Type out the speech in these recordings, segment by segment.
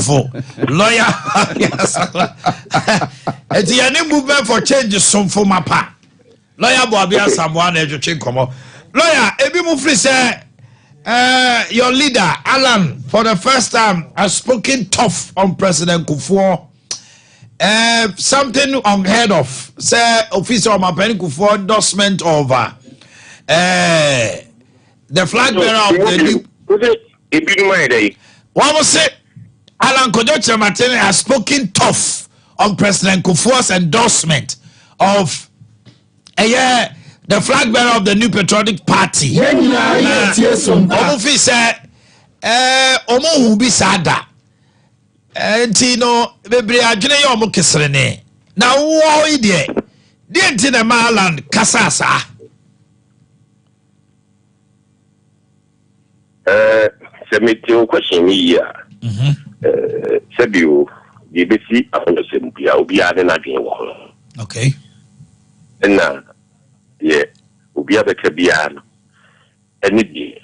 Somfo, lawyer. It's the movement for change Somfo Mapa. Lawyer Boabia Samoan Education Como. Lawyer, Ebi Mufri say your leader, Alan, for the first time has spoken tough on President Kufuor. Something unheard of. Say officer of Omanhene Kufuor endorsement of the flag bearer of the new. What was it? Alan Kojoche Martin has spoken tough on President Kufuor's endorsement of the flag bearer of the new patriotic party. Omofi said, Omo Hubi Sada. Tino, Bebre Ajene Yomo Kisrene. Now, who idea? Didn't in a Maland Kasasa? Submit your question here. Sabu, the BC upon the Simpia will be added again. Okay. And now, yeah, will be other Cabian. And it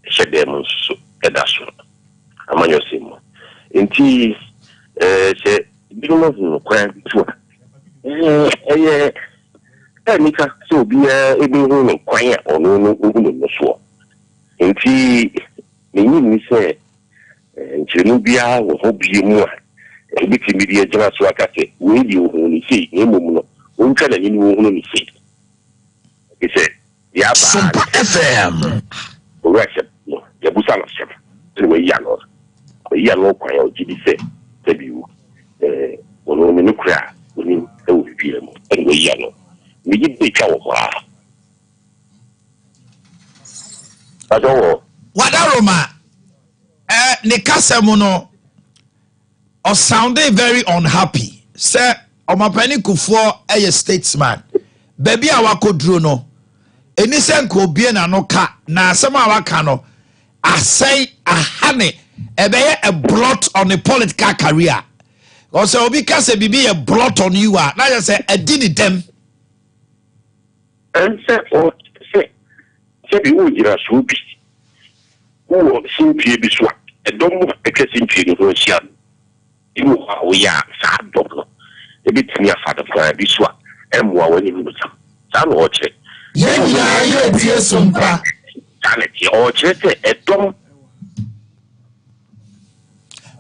shed them so pedasso among your sim. In tea, say, you don't know, crime to Nika, so be able to quiet or no, sure. In tea, me say, and Chenubia will hope you more. A bit immediate general swakate, will you only see, no, won't tell you only see. He said, yeah, Sompa FM. Correction, no, the Busana, the way Yano, Yano, Quail, GDC, debut, on the nuclear, winning the PM, and the Yano. We give the cow. What aroma? Nikasa Mono or sounded very unhappy. Sir, Omanhene Kufuor a statesman. Baby awako druno. Enisen ko bien anoka na asema awaka no. Asay ahane ebeye a blot on the political career. Because obi ka say bibi a blot on you are. Now you say a did them. And say you are so busy. Oh, simply be swat. A dome a casting to the you are we are sad double. A bit near father for this one, and more when you some watch it. Yes, Sompa. Sanity or just a dome.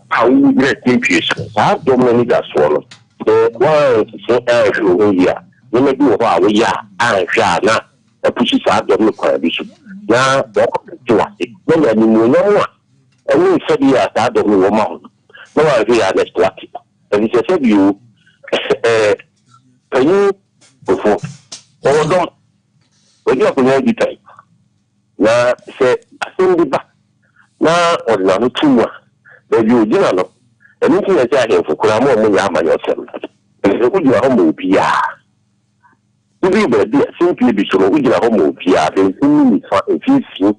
I will get impatient. I don't know that swallow. The one so every year. You may do how we are, and Shana, a pushes out the look at this. Now, to us, when I knew no one. And we said, yes, I don't know a month. No idea that's lucky. And he said, you, can you before? Oh, don't. When you have to time. Now, say, I think back. Now, or not too much. But you, know, anything I tell for Kuramo, Muyama yourself. And you are home, Pia. To be there, simply be sure we are home, Pia. Then, if you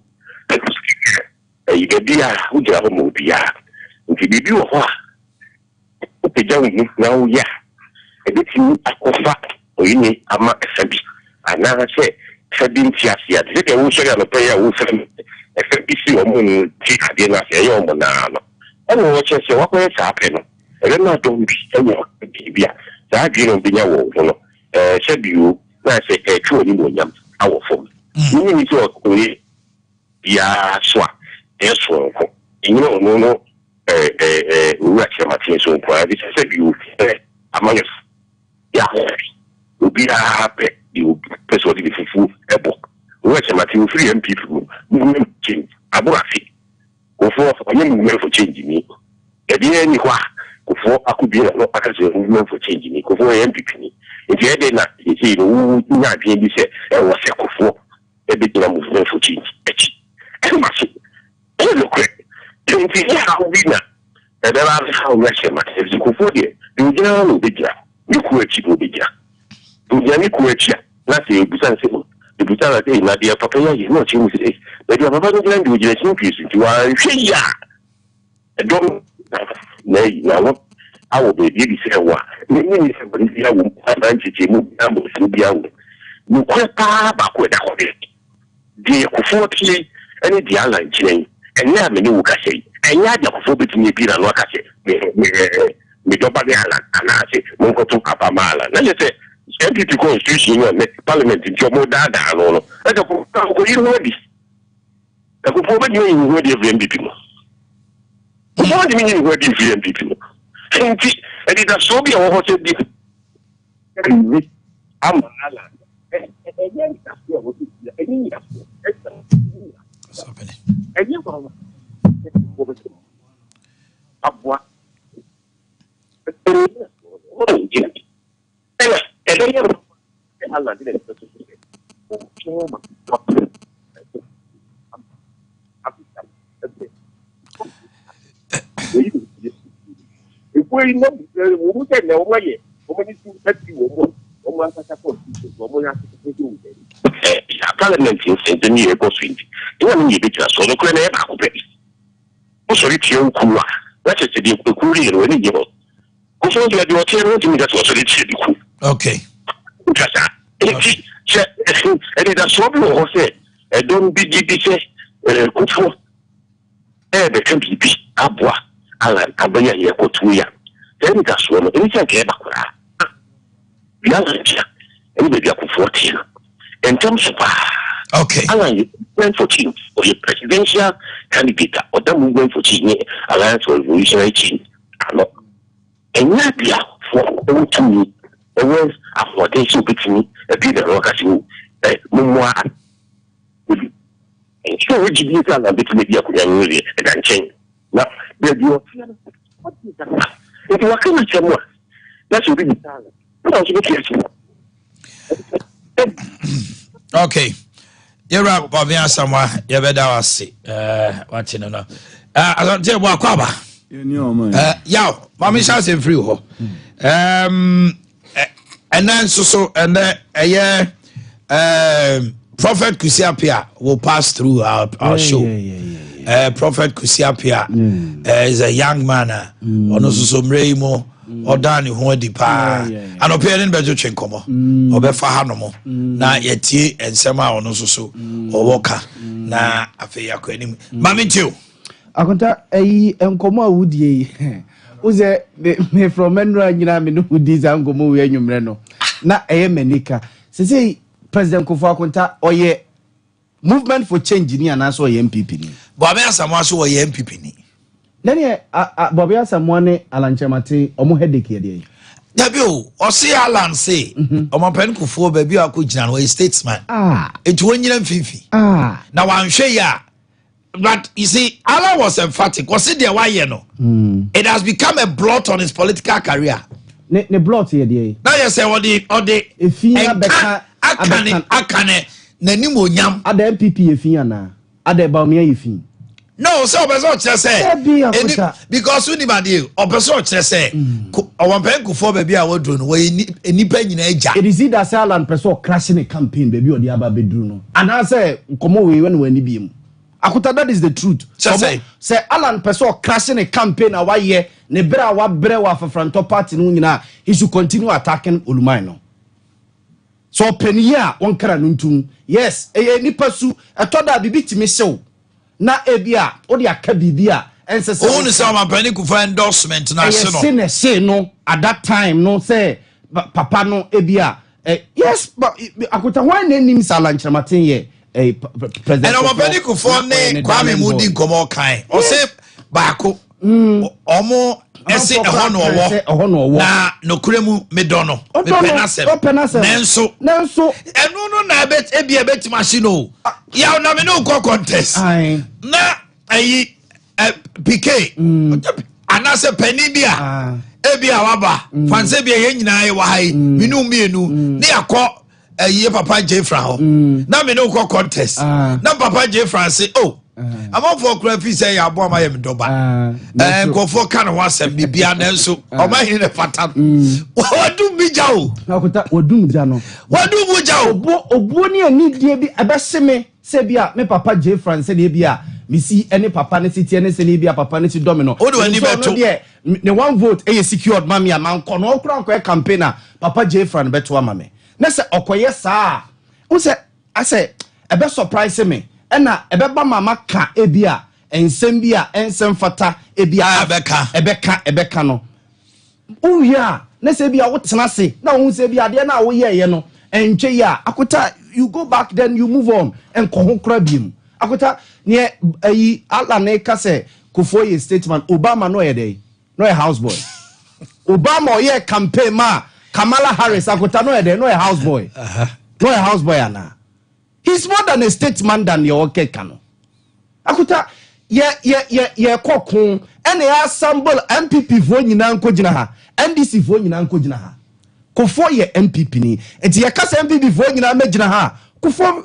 you get beer, we are home, Pia. If you do what? Okay, now, yeah. A bit you offer, or you need a mark Sabi. And now I say, Sabine Tiasia, the old sugar of prayer will send a FBC or moon, take a dinner, say, oh, banana. And watch us, what will happen? And then I don't be any beer. That you don't be no, said you, I say, a true William, our phone. You need to agree, yeah, swap, yes, you know, no. Boakye Martin so this said you among us. Yeah, will be happy. You persuade the full a book. Boakye Martin free and people movement change. Aborafi. Go for a movement for changing me. At the end, go for I could be no movement for changing me. Go for MPP. If you had not, you see, who not being this I was a for a bit of movement for change. And much. Look, how we know. And then I how Russia might have to go for it. You know, bigger. You quit you bigger. You quit you. That's the Busan. The Busan day, Nadia Papaya is not you say. But you have a lot to just increase. You are yeah. I don't know. I will be really say what. Many somebody I won't advantage you to be out. You quite backward out of it. The 40 and the airline chain. And now many will say. And yet, the phobia me be an wakache, me dobby island, and I say, Monko to Kapamala. Now you say, MPP constitution, parliament in your mother, and all. That's a you know this. The phobia you were the MPP. What do you mean you were the MPP? And it has so be a hotel. I'm Parliament in Centennial Boswing. You want me to so the Crane also, it's your Kua. That is the Korean when you go. Also, you are doing that was a okay. And it has so many horses. Don't be GP, Kufu. The country be Abua, Alan, Abaya, Yakotuya. Then it has one, and it's a Gebakura. Anybody up for 14. In terms of okay, Alan went for change or your presidential candidate or the movement for change alliance for revolutionary change. And not be for all to me, a words of what they should be to me, a bit of rock as you, Mumwa. And so, which you can a bit maybe a and change. Now, there you what is that? If you are coming somewhere, that should be the talent. Okay. You're right, Bobby Asama, you better see. Watching no. I don't tell what Quaba. Yaw, Mammy shall say free. And then so, and then Prophet Kusi Appiah will pass through our show. Prophet Kusi Appiah is a young man, on also some Raymo. Or done you want the pa and appearing better chenkomo or befa hanomo na yeti and sema or no so or walker na afeya kwenim mami too akonta enkomo awudie uze me from menra nyina me no udi za ngomo we anwumre no na menika say president Kufu akonta oye movement for change ni anaso oye MPP ni bo ame asamo so oye MPP ni nani Bobby Asamoah Alanchemate omo headache ye Dabio o see Alan say Omanhene Kufu baby akogina no statesman it wonyina mfifi na wanhwe ya but you see Alan was emphatic was it there why no it has become a blot on his political career ne blot ye dey na you say what the efia beka akane nanim onyam ada MPP efia na ada baumia efia no, so person say because anybody or person say Omanhene Kufu baby I would do no nipa nyina eja it is either sell and person crashing a campaign baby or the aba bedru no and I say komo we when biem akuta that is the truth say Alan person crashing a campaign a why ne bra wa bre wa front party no nyina he should continue attacking Olumai no so penia won kra nuntum yes nipa su etoda bibi timi sew na ebia odi aka bibia ensese onu say Omanhene Kufu endorsement na se no say no at that time no say papa no ebia yes but akuta why name Alanchemate ye president and Omanhene Kufu ne Kwame Mudi nkomo kan o say baako omo ese ehọ no wo na nokuremu medono me penasem nenso enu no na bet ebia bet machine o ya na me no go contest na ayi PK anase pani bia ebia waba fanse bia ye nyina ye wa hai minu mienu ne yakọ ayi papa Jeffra ho na me no go contest na papa Jeffra say oh among for crazy say ya bo ma ye doba go for kan ho asem bibia na nso Omanhene fata wadu mija o akuta wadu mija no wadu mija o obuo ni ani die bi abeseme se bia me papa J France ne bia misi ene papa ne siti ene se ne bia papa ne ti domino o do ani beto ne one vote e secured mami aman kono okra ko campaigner papa J France beto amame na se okoye saa o se ase ebe surprise me ena ebe ba mama ka ebia ensem bi a ensem fata ebia ebeka no uya na se bia wotena se na wo se bia de na wo ye no entwe ya akota you go back then you move on and ko hokra biem akota ne ayi ala ne ka se Kufo ye statement Obama no ye dey no a houseboy Obama ye campaign ma Kamala Harris akota no ye dey no a houseboy no a houseboy ana he's more than a statesman than your kekano akota ye kokon ene ya assemble MPP vo nyina nkogina ha NDC vo nyina nkogina ha Kufo ye MPP ni enti ye kasa MPP vo nyina magina ha Kufo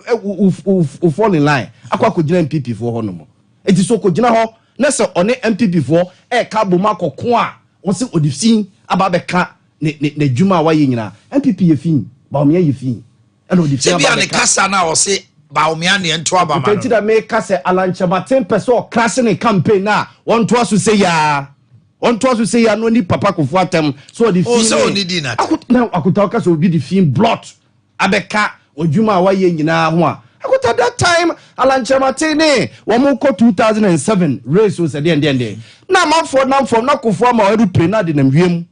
fall in line akwa kogina MPP vo ho no mo enti so kogina ho na se one MPP vo ka boma kokon a won se odifin aba be ka ne djuma wa ye nyina MPP ye fin ba o me ye fin ene odifin aba be ka se bia ne kasa na o se ba o me an ento aba ma no me kasa alanchamaten person crash ne campaign na won to aso se ya no ni papa Kofo atem so odifin o se oni di na akuta kasa obi di fin blot abeka odjuma wa ye nyina ho a at that time alanchamaten ne wo mo ko 2007 race was at the na man for na Kofo ma o play na de na wiem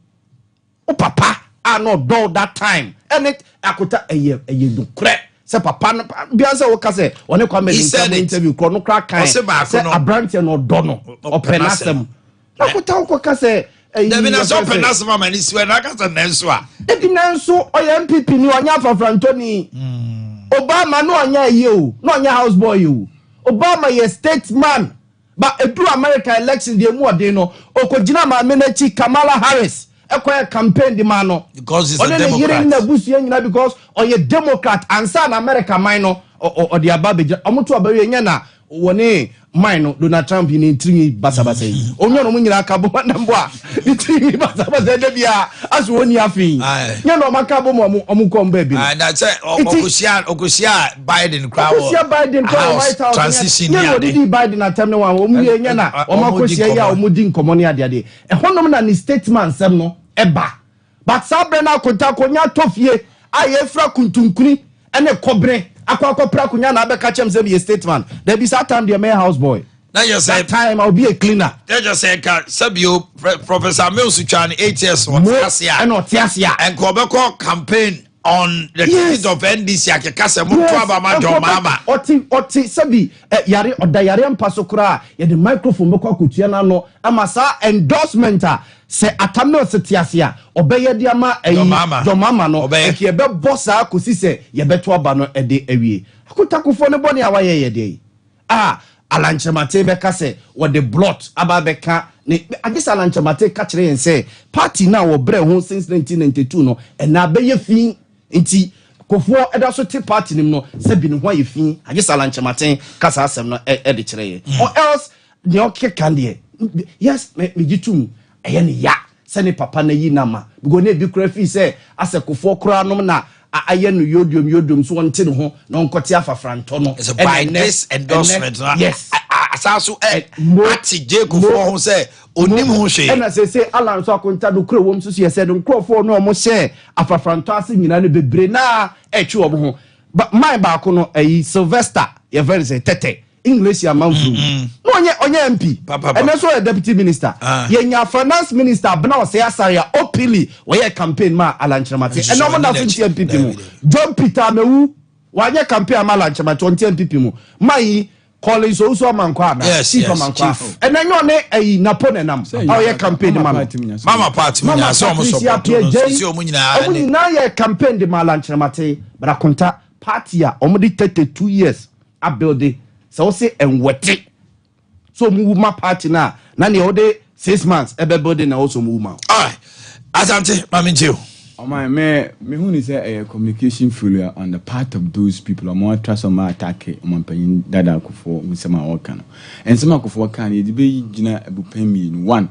o papa are not do that time and it akuta eye do kre se papa bianse wo ka se one kwa me interview kro no kra kan se abrante no do no openasem akuta wo ka se Debi na so openasem ma ni siwe na ka se nanso a ebi nanso o ye MPP ni onya Frantoni Obama no anya you no anya houseboy you Obama ye statesman but edu America election de mu ode no okogina ma menachi Kamala Harris ekwa campaign di man no because he's a Democrat na busu nyina because oye Democrat ansa na America man no o de ababeja omoto abawe nya na woni man no Donald Trump ni ntiri basabasa yi onyo no nyina aka bo na mbo a ntiri basabasa de bia aso woni afin nya no maka bo mo omuko mba bi na say okosia Biden crowd White House transition nya no di Biden atem ne wa omu ye nya na omakosia ya omudi nkomo ne ade ehonom na ni statement sem no eba but sabre na konta konya tofie ayefra kuntunkuni ene kobre akwa kunya na abeka chem say be a statement there be that time the mayor houseboy now you say time I'll be a cleaner they just say sabio Professor Milsuchan 8 years on Tiasia and Tiasia and Kobeko campaign on the ticket of NDC akekase mo to aba ma don mama oti sabi yare odayare mpaso kura ye the microphone beko akutua na no amasa endorsement se atamno se Tiasia obeye dia ma don mama no e ye be bossa kosi se ye beto aba no e de awie akutakufo ne bone awaye ye de alanchemate be kase wo the blot aba be ka ne agisa alanchemate ka kire yen se party na wo bre ho since 1992 no e na be ye fin nti Kofo edaso te party nim no se bi ne ho ye fin agisa alanchemate kasa asem no e de kire ye or else the okay can there yes me gitum eye ne ya se ne papa na yi na ma because ne bi kura fi se ase Kofo kura no na aye no yodum so wonte ne ho na onkote afafranto no by this endorsement yes asaso ati Kofo ho se onim ho hwe na se Alan so akonta do kura wom so ye se do Kofo no mo share afafranto ase nyina no bebre na etwe wo ho but my ba ko no Sylvester ye very say tete English ya manfu no onye MP and so a deputy minister ye nya finance minister bna o say asaya opili we ye campaign ma alanchemate and no na finti MPP mu John Peter Mewu wa ye campaign ma alanchemate on MPP mu mai Collins also mankwa na chief mankwa and then you ne napone nam how ye campaign ma mama party mu nya so mo support so mo nyina ye campaign de ma alanchemate but akonta party a omodi 32 years a build so say enwete so move my party na ne ode 6 months ebe building na also move ma asante maminjio me who is a communication failure on the part of those people am trust on my attack on panyin dada Kofo nsema waka no ensema Kofo kan e be gina ebupemi in one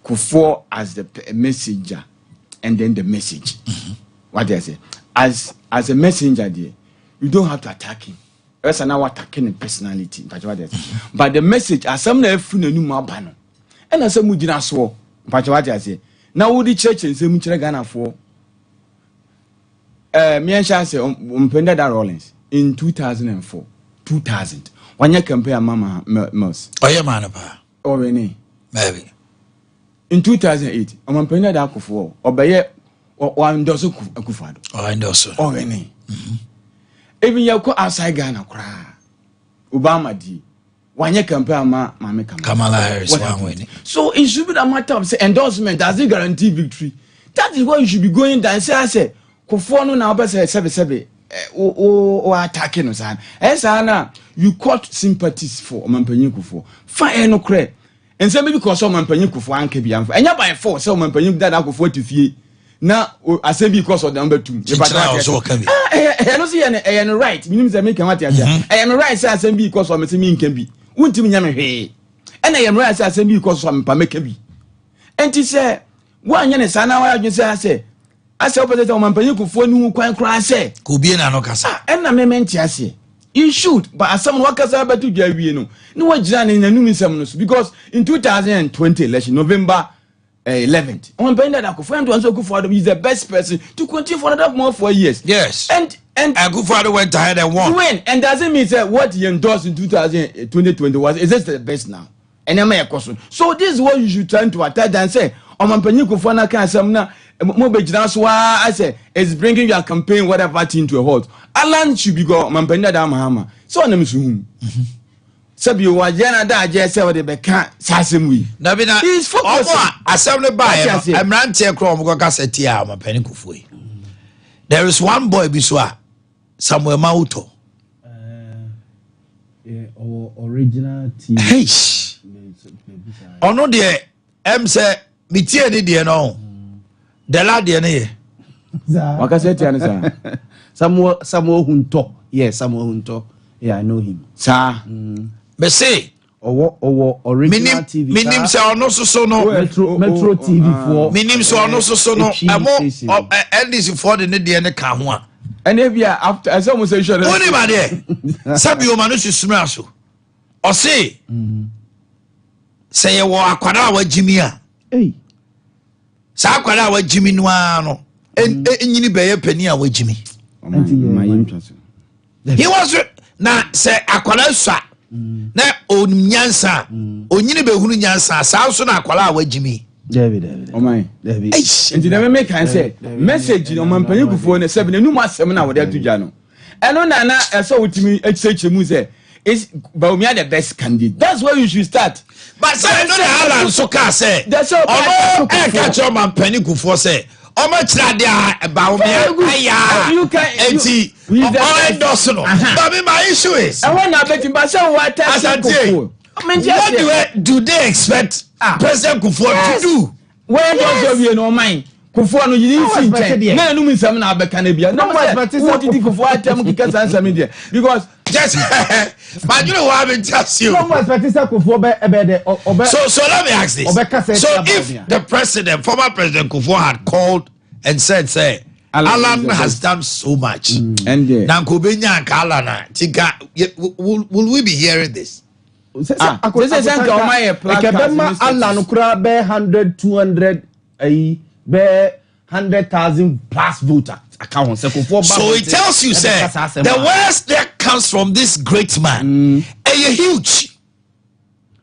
Kofo as the messenger and then the message what I say as a messenger there you don't have to attack him. That's now attacking the personality. But the message, as some na free no new abano. And as some mujina so, but what I say. Now would the church and say muchra Ghana for me and Shah say Mpenda Rollins in 2004. Wanya campaign mama Mos. Oh yeah man pa. Already. Maybe. In 2008, Omanhene Yaw akufo obeye o endorse akufado. Oh endorse. Already. Even you outside Ghana kra. Obama di. Wanya campaign mama Kamala Harris one winning. So it should be a matter of say endorsement does it guarantee victory. That is why you should be going down. Say Kufo no na obese sebe o attacking no san. Esa you caught sympathies for Omanhene Kufo. Fine no cre. And say maybe because Omanhene Kufo anke bi amfa. Enya by force say Omanhene Dada Kufo to fie. Na ase bi because of the number 2. I no see any right. Minim say make what ya say. I am right say ase bi because of me say me nkan bi. Wuntim nya me hwe. And I am right say ase bi because of me pa make bi. Enti say one yen sana wa adwen say ase opposite Omanhene Kufo ni hu kwan kra say ko bie na no kasa en na mementi ase you should but asam no kasa betu dwa wie no ni wa gira na nanum nsam no so because in 2020 election November 11th Omanhene Kufo and Nso Akufo is the best person to continue for another more 4 years. Yes, and Akufo went ahead and won. And doesn't mean that what he endorsed in 2020 was is this the best now. And am I a question? So this is what you should try to attack and say Omanhene Kufo na kan sam na mo be gina so I say is bringing your campaign whatever thing to a halt. Alan should be go Omanhene da mahama. So na msu sabi o agena da age say we dey be kan sasem wi. Na bi na is focus assembly by emrante kro mo go kaseti a Omanhene Kufo yi. There is one boy bi so a Samuel Mauto. Original TV. Hey. Ono de say mitie ni de no. The lad de ne. Wakaseti ana sa. Samuel Hunto. Yes, Samuel Hunto. Yeah, I know him. Sa. Me say original TV. Minim say ono so no. Metro TV for. Minim say ono so no. Emo NDC for the ne de ne ka ho a. And if after as almost say sure. Oni ba de. Sabi o manu susumra so. O say. Say ye wo akwara wa jimi a. Hey. Sa akwara wa jimi no ano. Enyini be ye pani a wa jimi. He was na say akwara swa. Na onyansa. Onyini be hunu nyansa. Sa so na akwara wa jimi. David. Oh my. David. Nti na make can say message no Omanhene Kufo ne sebe na num asem na wode atudwa no. Eno na eso wutimi echiche mu say is Baumia the best candidate. That's where you should start. But say no na Alan so ka say. That's all. Catch Omanhene Kufo say. Omo kira dia Baumia aya. You can enti o endorse no. But my issue is I want to bet him but say what Kufo. What do they expect President Kufo to do? Where does you no mind? Kufo no you didn't see na no nsam na abeka na bia. No what did Kufo atem kika sansa media because just but you know what I've been telling you. No more expectation Kufo be So let me ask this. So if the president, former President Kufo had called and said, say, Alan has done so much. And Nankobenya and Kalana, will we be hearing this? This is Alan kura be 100 200 be 100,000 plus voter account. So it tells you say the worst that comes from this great man huge.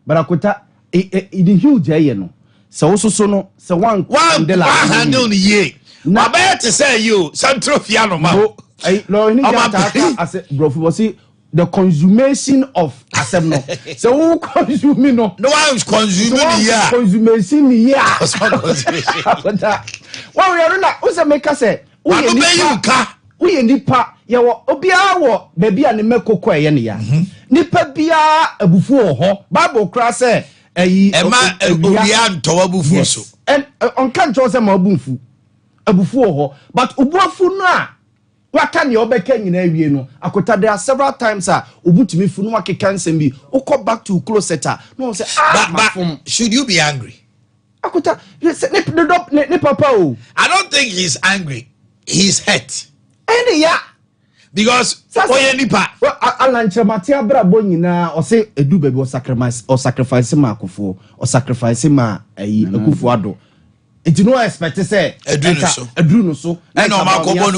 But akuta it huge no. So also no so one handle the year. I bet to say you Central Fiano ma. The consummation of assembly. So who consuming no? No one is consuming here. Consummation here. What we are not. Who's a maker say? We nipa ya wo obia wo baby an meko kwaye ne ya. Nipa bia abufu ho. Bible kra say ema obia ntowa bufu so. And on kan to say ma abufu. Abufu ho. But obuafu no a waka ne obeka nyina awie no akota there are several times obutumi fu no wakeka nsem bi ukọ back to closet no say but should you be angry akota ne papa o I don't think he's angry, he's hurt any ya because oye nipa Alan Chemate abrabo nyina o say edu baby o sacrifice ma akofo o sacrifice ma Akufo ado It no expect say edru no so na omakobo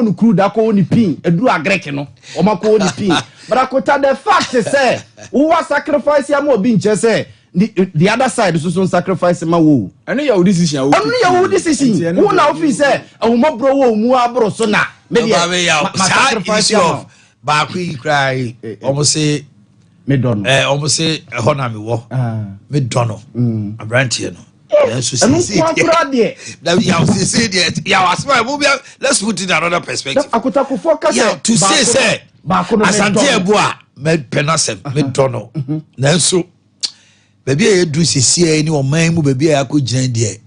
no crew da ko ni pin edru agrek no omako ni pin but akota the fact say who was sacrifice am obi nche say the other side so sacrifice ma wo eno ya decision who na office say ahumabro wo mu abro so na me dey sacrifice of ba kwi cry almost say me don almost say hona me wo me don abrantie no let's put it in another perspective. To say Asante Ebua me penasem me dono. Nanso baby e do sisi ni o man mu baby a ko gina de.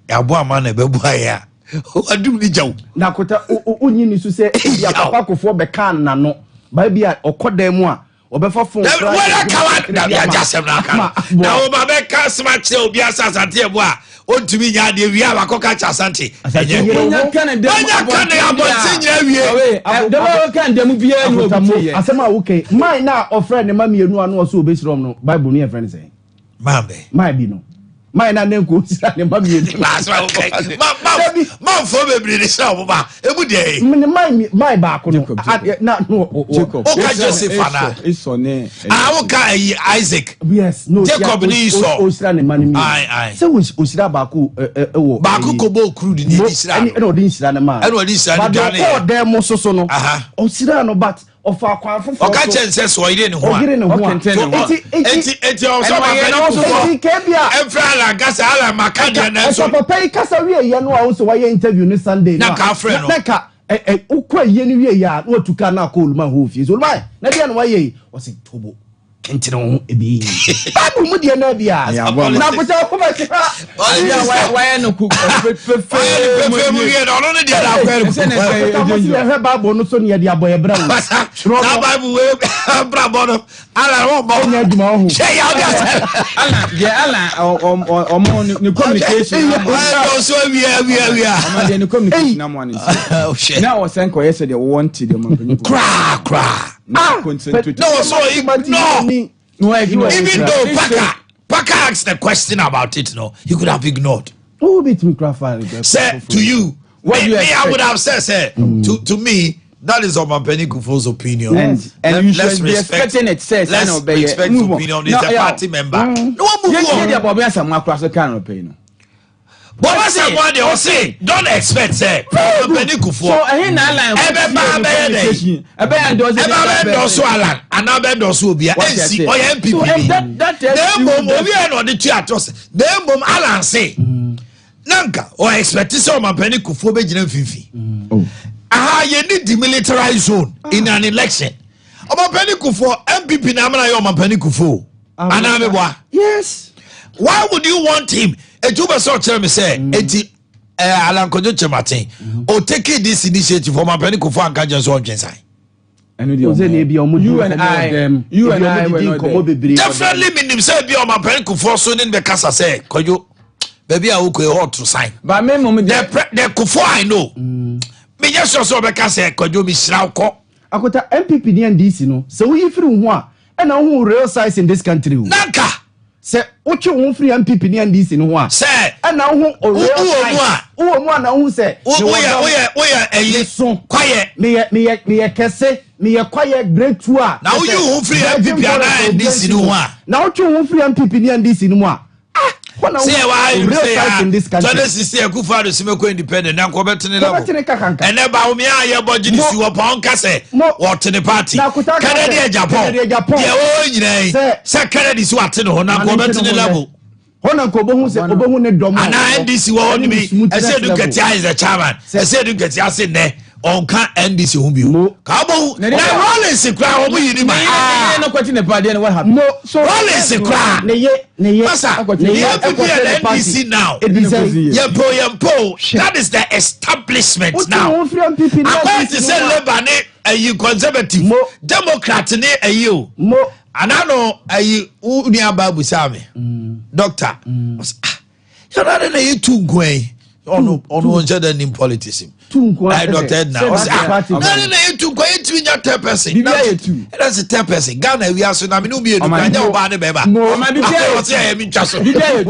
Yabo ama na bebua ya. Wadum ni jaw. Na akota onyi ni so say ya papa kofo be kan na no. Baby a okodan mu a obefa phone where kawa na ya jasem na kan na o ba be ka smart che obi Asante Ebua ontumi nya de wi abakoka cha Asante nya kan de abonti nya wie de ba kan de mu bia ni obi asema okay mine na ofre ne ma mienu anu so obesirom no Bible ni e friend say mambe my bi no mine na nenko sira ne ma mienu asema okay ma fo bebre ni sha oba ebu de my ba ko no na no Jacob o ka Joseph ana iso ne o ka Isaac yes no Jacob ni iso o sira ne ma ni ai se o sira ba ko wo ba ko kobo kru di ni sira no o din sira ne ma e no di sira ni dane ba de mo so no o sira no but of akwa fofo o ka chense so ire ni ho o eti o so ba be so kebia efra la gasa ala makade na so papa yi kasa wie ye no a wo so wa ye interview ni Sunday na ka frɛ no na ka ukwa ye ni wie ya no tuka na ko oluma ho fie so oluma na dia no wa ye o se tobo kentire ho ebi babu mu dia na bia na pota ko ba se wa no ku pepe mu ye no no dia la kwere se ne babu no so ne dia boye bra wo na babu we bra bono ala wo mo nya djuma ho she ya ala omo ni communication o so wi ama de ni communication na mo ani na o sen ko yesterday we want the man cra no so no even though Paka asked the question about it, no, he could have ignored. Who beat me craft? Say to you, what you I would have said, to me, that is Omanhene Kufuor's opinion. And let's respect it. Says let's respect the opinion. He's a party member. No one but what's what they all say? Don't expect, say. Omanhene Kufuor. So I na line. Endorse Alan. Another endorse Obia. NC or MPP. That mom Obi no the two atos. That mom Alan say. Nanka or expect so Omanhene Kufuor be gina fifi. You need demilitarized zone in an election. Omanhene Kufuor MPP na amana Omanhene Kufuor. Anamebwa. Yes. Why would you want him? Etuba so tell me say eti Alan Kojo Chematin o take this initiative for Omanhene Kufuor and Kajan so onjensai. You and I definitely mean say be Omanhene Kufuor so nin be kasa say Kojo baby a wo ko hot to sign. But me mom the Kufuor I know. Me just so be kasa Kojo mi shira ko. Akota MPP ni NDC no. So we free ho a na ho real size in this country. Nanka se oche won free MPP ni NDC no ho a se na ho o mu na ho se we eyi so kwaye me kese me kwaye breakthrough a na you free MPP and NDC no ho a na oche won free MPP ni NDC no ho a say why you say in this country 2016 Kufuor do simeko independent na ko betene level and eba o me aye budget si wo pa on kase what the party Canada Japan ye o nyina say Canada si what no na ko betene level hona ko bohu se obohu ne dom na NDC wo ni me e say do ketia is the chairman e say do ketia say ne on kan NDC hu bi ka bohu na Rollins kra o mu yini ma no kwati ne pa de what happened no so Rollins kra ne ye masa ye NDC now that is the establishment now I to say Labour ne you conservative Democrat ne ayo anano ayi unia babu same doctor you know na you too gwen ono on the in politics too gwen doctor now na you too gwen between your 10%. BBI that's a 10%. Ghana we are so na me no be edu kan your ba ne beba. No, my BBI o say me twa so. BBI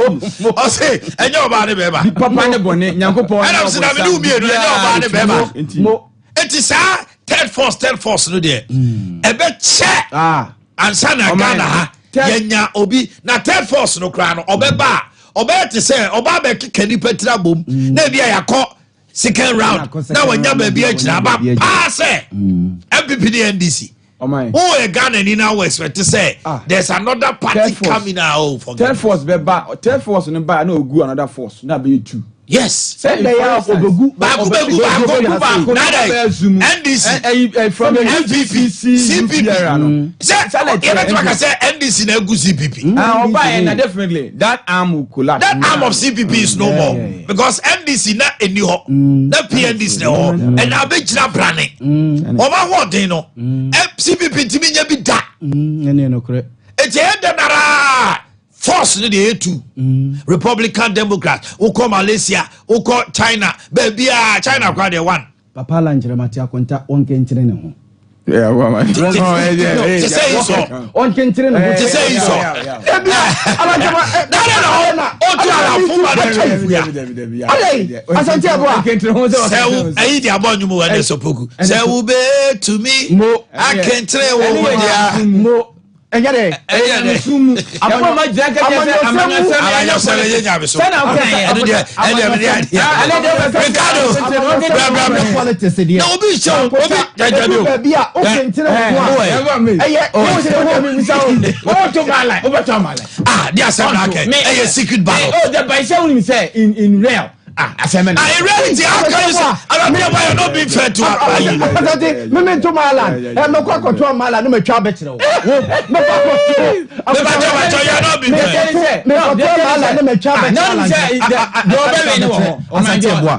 O say enyo ba ne beba. Papa ne bone Nyankopon. And am say na me no be edu enyo ba ne beba. Mo It is third force no there. Ebe che. Ansa na Ghana ha. Yenya obi na third force no kra no obeba. Oba te say oba be keka ni petra bom. Na bia yakọ second round. Na wanya ba bia kira ba pass. MPP the NDC. Oh, a Ghana ni now expect to say there's another party coming out for third force be ba third force no ba na ogu another force na be two. Yes. Say they are ogu NDC from the CPP. Say NDC na egu CPP. Na definitely that arm will collapse. That arm of CPP is no more because NDC na eni ho na PNDC na ho and abegina brane. Oba what dey no. CPP timi nya bi da. No correct. It's a force ni the A2 Republican Democrats uko Malaysia uko China baby China kwa the one papa la njere mati akonta onke nchire ne ho yeah woman to say so onke nchire ne ho to say so alajama na otu ala fuma na ale asante aboa onke nchire ho se ayi di abonyu we ne sopoku se wo be to me akentre wo dia mo Enyere sumu abo ma jaka jese amanya sele yenya be so sana okay Ricardo politics dey na obi show obi jajabi o bia o kentire ho they are saying okay secret battle the by say say in real I reality how can you say I don't why you not being fair to Asante me to Malan me kwa to Malan no me twa betire o me kwa you are not being fair me kwa to Malan no me twa betire no say do be we no Asante aboa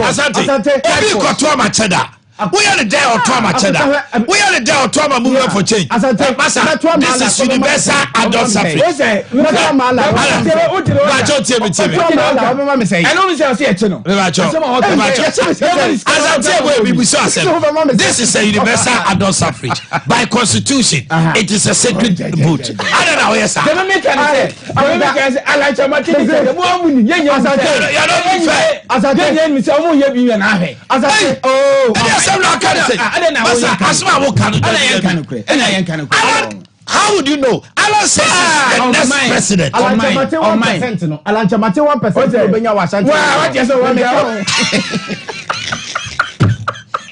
Asante obi kwa to ma cheda we are the day or trauma cheddar. We are the day or trauma movement for change. This is universal adult suffrage. I this is a universal adult suffrage. By constitution, it is a sacred vote. I don't know, yes, sir. How would you know? Allah says the next president. Alancha 1% no. Alancha 1% obenya wa Asante. What you say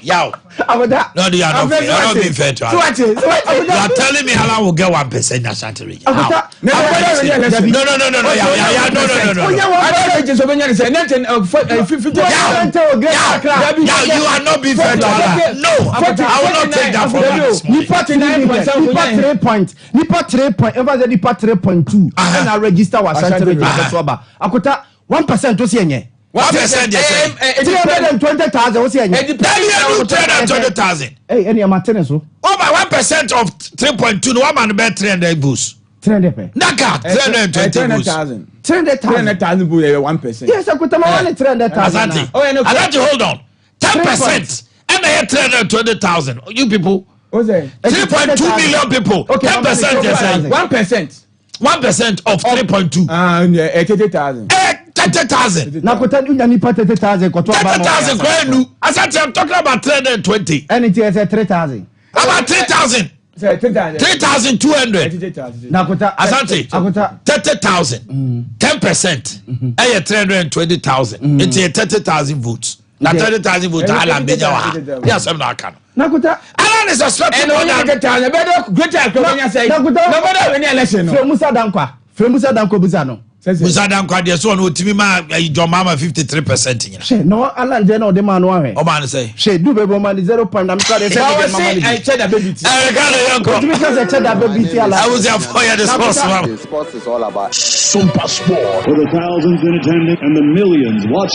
Yaw. No, you are not being fair to us. You are telling me Allah will get 1% in Asante region. You are not being fair to Allah. No, I will not take that for you. Nipa 3 point. Ever the nipa 3.2. And I register was Asante region. Akota 1% to see any. 1% yes. 320,000 what's here? 320,000. Hey, any maintenance so? Oh, by 1% of 3.2 no one man bet 300 boost. 300 Naga 320,000. 300,000 boost 1%. Yes, I could have 300,000. Asante. Oh, no. I to hold on. 10% and I had 320,000. You people. What's that? 3.2 million people. Okay, 10% yes. 1% of 3.2. 80,000. 30,000. Now, could tell you nipa 30,000. 30,000. Asante, I'm talking about 320. And it is 3,000. About 3,000. 3,200. Now, Asante, 30,000. 10%. I 320,000. It's 30,000 votes. Now 30,000 votes. Alan Benjawa. Yes, I'm not can. Nakuta. Alan is a strong. And only get time. Better greater. Nobody any election. From Musa Danko Buzano. Musadan Kwadia so no timi ma John Mama 53% nyina. She no Alan je no de man wa he. O man say. She do be man 0 point am try dey say I check baby. Timi ka say check that baby ala. I was there for you the sports is all about Sompa Sport for the thousands in attendance and the millions watching.